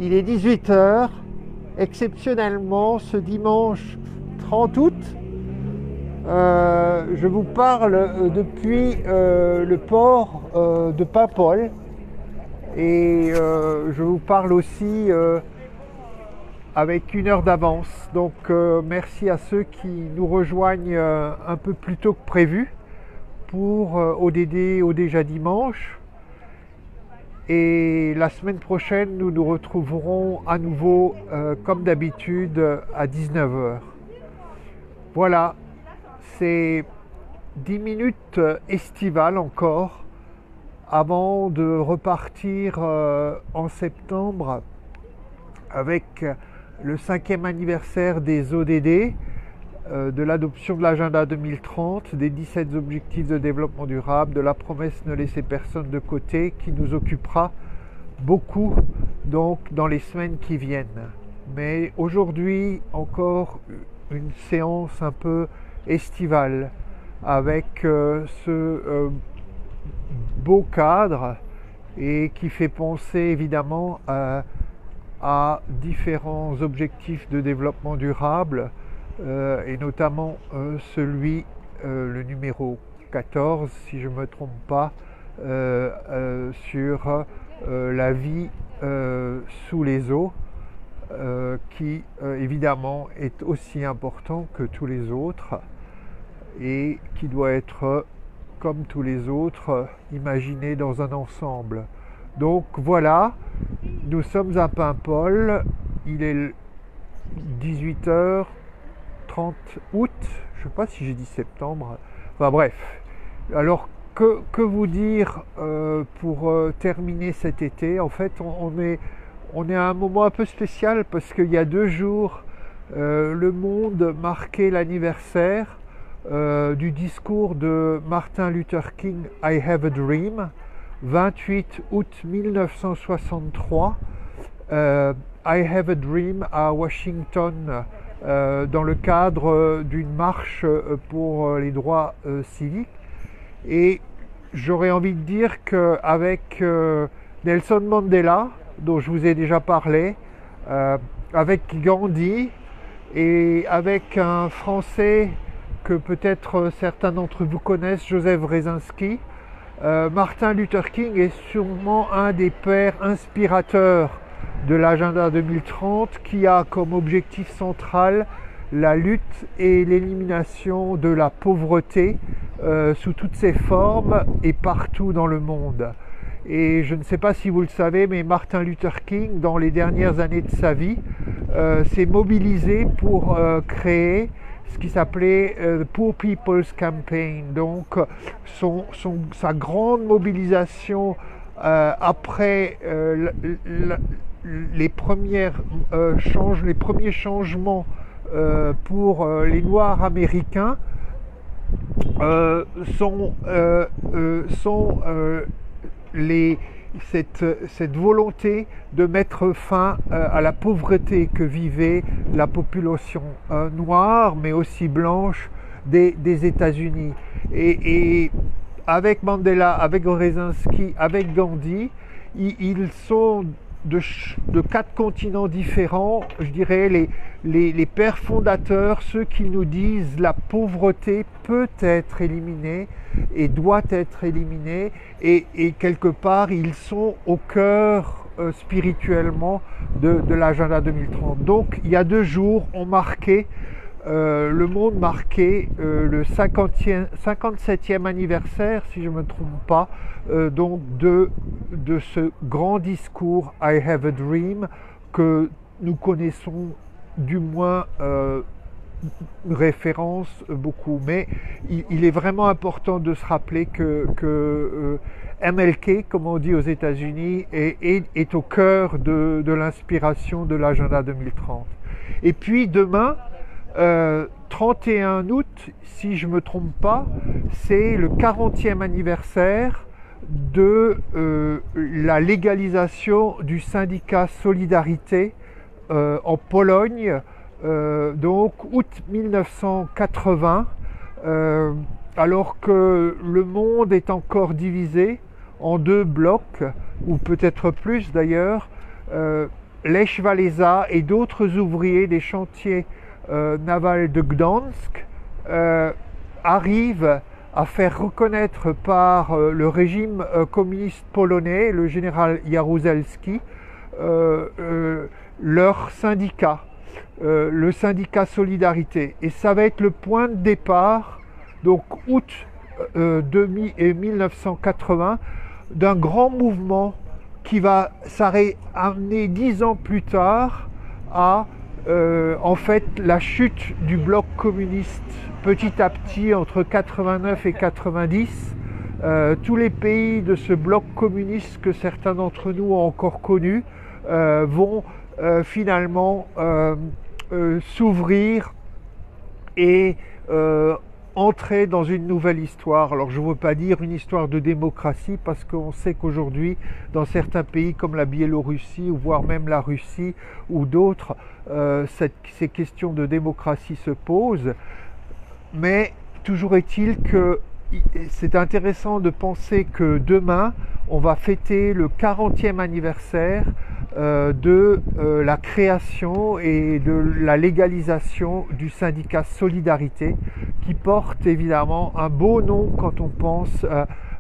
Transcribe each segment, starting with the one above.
Il est 18 heures. Exceptionnellement, ce dimanche 30 août, je vous parle depuis le port de Paimpol et je vous parle aussi avec une heure d'avance. Donc merci à ceux qui nous rejoignent un peu plus tôt que prévu pour ODD au déjà dimanche. Et la semaine prochaine, nous nous retrouverons à nouveau, comme d'habitude, à 19 h. Voilà, c'est 10 minutes estivales encore, avant de repartir en septembre avec le 5e anniversaire des ODD, de l'adoption de l'agenda 2030, des 17 objectifs de développement durable, de la promesse ne laisser personne de côté, qui nous occupera beaucoup donc dans les semaines qui viennent. Mais aujourd'hui encore une séance un peu estivale avec ce beau cadre et qui fait penser évidemment à différents objectifs de développement durable. Et notamment celui, le numéro 14, si je ne me trompe pas, sur la vie sous les eaux, qui évidemment est aussi important que tous les autres et qui doit être, comme tous les autres, imaginé dans un ensemble. Donc voilà, nous sommes à Paimpol, il est 18 h 30 août, je ne sais pas si j'ai dit septembre, enfin bref. Alors que vous dire pour terminer cet été? En fait on est à un moment un peu spécial parce qu'il y a 2 jours le monde marquait l'anniversaire du discours de Martin Luther King, I Have a Dream, 28 août 1963, I Have a Dream à Washington, dans le cadre d'une marche pour les droits civiques. Et j'aurais envie de dire qu'avec Nelson Mandela, dont je vous ai déjà parlé, avec Gandhi et avec un Français que peut-être certains d'entre vous connaissent, Joseph Wrezinski, Martin Luther King est sûrement un des pères inspirateurs de l'agenda 2030 qui a comme objectif central la lutte et l'élimination de la pauvreté sous toutes ses formes et partout dans le monde. Et je ne sais pas si vous le savez, mais Martin Luther King, dans les dernières années de sa vie, s'est mobilisé pour créer ce qui s'appelait Poor People's Campaign. Donc sa grande mobilisation après les premiers changements pour les Noirs américains sont cette volonté de mettre fin à la pauvreté que vivait la population noire, mais aussi blanche des États-Unis. Et avec Mandela, avec Wrezinski, avec Gandhi, ils sont de 4 continents différents, je dirais les pères fondateurs, ceux qui nous disent la pauvreté peut être éliminée et doit être éliminée, et quelque part ils sont au cœur spirituellement de l'agenda 2030. Donc il y a 2 jours, on marquait le monde marquait le 57e anniversaire, si je ne me trompe pas, donc de ce grand discours I Have a Dream que nous connaissons du moins une référence beaucoup. Mais il est vraiment important de se rappeler que MLK, comme on dit aux États-Unis, est au cœur de l'inspiration de l'agenda 2030. Et puis demain, 31 août, si je ne me trompe pas, c'est le 40e anniversaire de la légalisation du syndicat Solidarité en Pologne, donc août 1980, alors que le monde est encore divisé en 2 blocs, ou peut-être plus d'ailleurs. Lech Walesa et d'autres ouvriers des chantiers navals de Gdansk arrivent à faire reconnaître par le régime communiste polonais, le général Jaruzelski, leur syndicat, le syndicat Solidarité. Et ça va être le point de départ, donc août 1980, d'un grand mouvement qui va amener 10 ans plus tard à en fait la chute du bloc communiste petit à petit entre 89 et 90. Tous les pays de ce bloc communiste que certains d'entre nous ont encore connu vont finalement s'ouvrir et entrer dans une nouvelle histoire. Alors je ne veux pas dire une histoire de démocratie parce qu'on sait qu'aujourd'hui dans certains pays comme la Biélorussie ou voire même la Russie ou d'autres, ces questions de démocratie se posent, mais toujours est-il que c'est intéressant de penser que demain on va fêter le 40e anniversaire de la création et de la légalisation du syndicat Solidarité, qui porte évidemment un beau nom quand on pense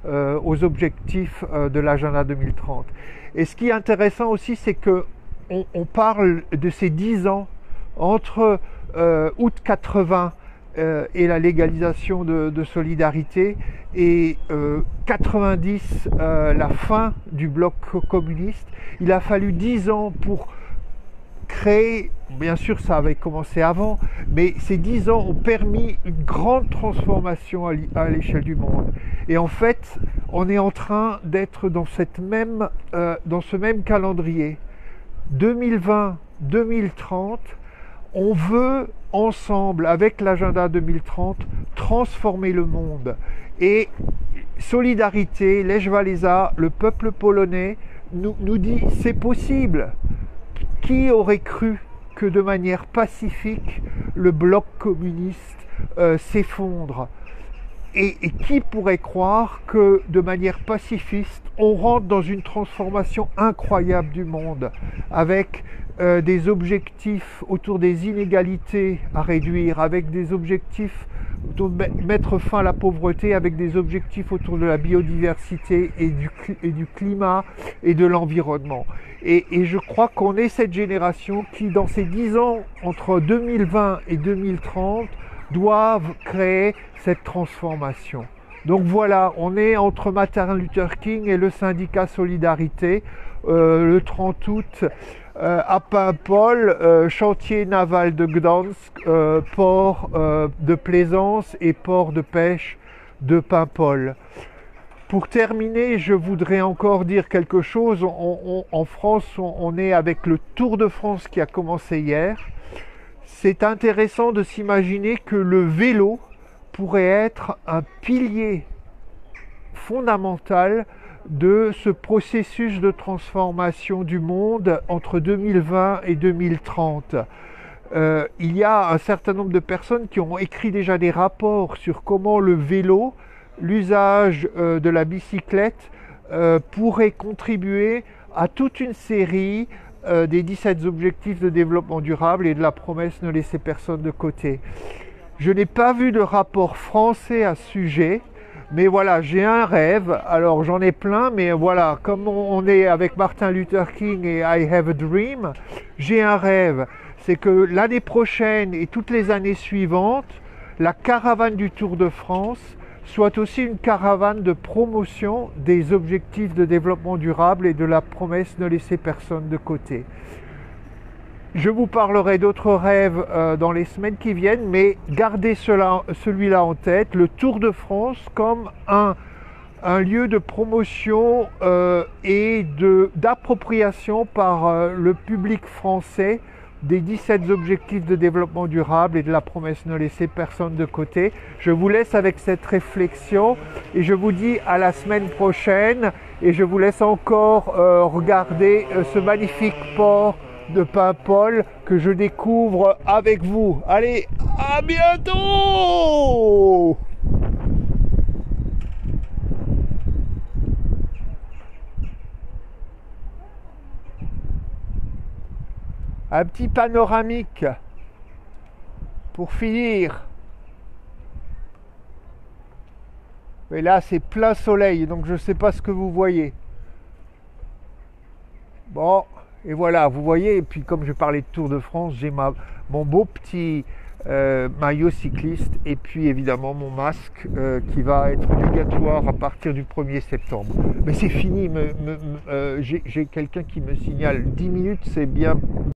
aux objectifs de l'agenda 2030. Et ce qui est intéressant aussi, c'est que on parle de ces 10 ans entre août 80 et la légalisation de Solidarité et 90, la fin du bloc communiste. Il a fallu 10 ans pour créer, bien sûr ça avait commencé avant, mais ces 10 ans ont permis une grande transformation à l'échelle du monde. Et en fait, on est en train d'être dans ce même calendrier. 2020-2030, on veut ensemble, avec l'agenda 2030, transformer le monde. Et Solidarité, Lech Walesa, le peuple polonais nous dit c'est possible. Qui aurait cru que de manière pacifique, le bloc communiste s'effondre ? Et qui pourrait croire que de manière pacifiste, on rentre dans une transformation incroyable du monde, avec des objectifs autour des inégalités à réduire, avec des objectifs autour de mettre fin à la pauvreté, avec des objectifs autour de la biodiversité et du climat et de l'environnement. Et je crois qu'on est cette génération qui, dans ces 10 ans, entre 2020 et 2030, doivent créer cette transformation. Donc voilà, on est entre Martin Luther King et le syndicat Solidarité, le 30 août, à Paimpol, chantier naval de Gdansk, port de plaisance et port de pêche de Paimpol. Pour terminer, je voudrais encore dire quelque chose. En France, on est avec le Tour de France qui a commencé hier. C'est intéressant de s'imaginer que le vélo pourrait être un pilier fondamental de ce processus de transformation du monde entre 2020 et 2030. Il y a un certain nombre de personnes qui ont écrit déjà des rapports sur comment le vélo, l'usage de la bicyclette pourrait contribuer à toute une série des 17 objectifs de développement durable et de la promesse ne laisser personne de côté. Je n'ai pas vu de rapport français à ce sujet, mais voilà, j'ai un rêve. Alors j'en ai plein, mais voilà, comme on est avec Martin Luther King et I Have a Dream, j'ai un rêve. C'est que l'année prochaine et toutes les années suivantes, la caravane du Tour de France soit aussi une caravane de promotion des objectifs de développement durable et de la promesse ne laisser personne de côté. Je vous parlerai d'autres rêves dans les semaines qui viennent, mais gardez celui-là en tête, le Tour de France comme un lieu de promotion et d'appropriation par le public français des 17 objectifs de développement durable et de la promesse ne laisser personne de côté. Je vous laisse avec cette réflexion et je vous dis à la semaine prochaine et je vous laisse encore regarder ce magnifique port de Paimpol que je découvre avec vous. Allez, à bientôt! Un petit panoramique pour finir. Mais là, c'est plein soleil, donc je ne sais pas ce que vous voyez. Bon, et voilà, vous voyez, et puis comme je parlais de Tour de France, j'ai mon beau petit maillot cycliste, et puis évidemment mon masque qui va être obligatoire à partir du 1er septembre. Mais c'est fini, j'ai quelqu'un qui me signale 10 minutes, c'est bien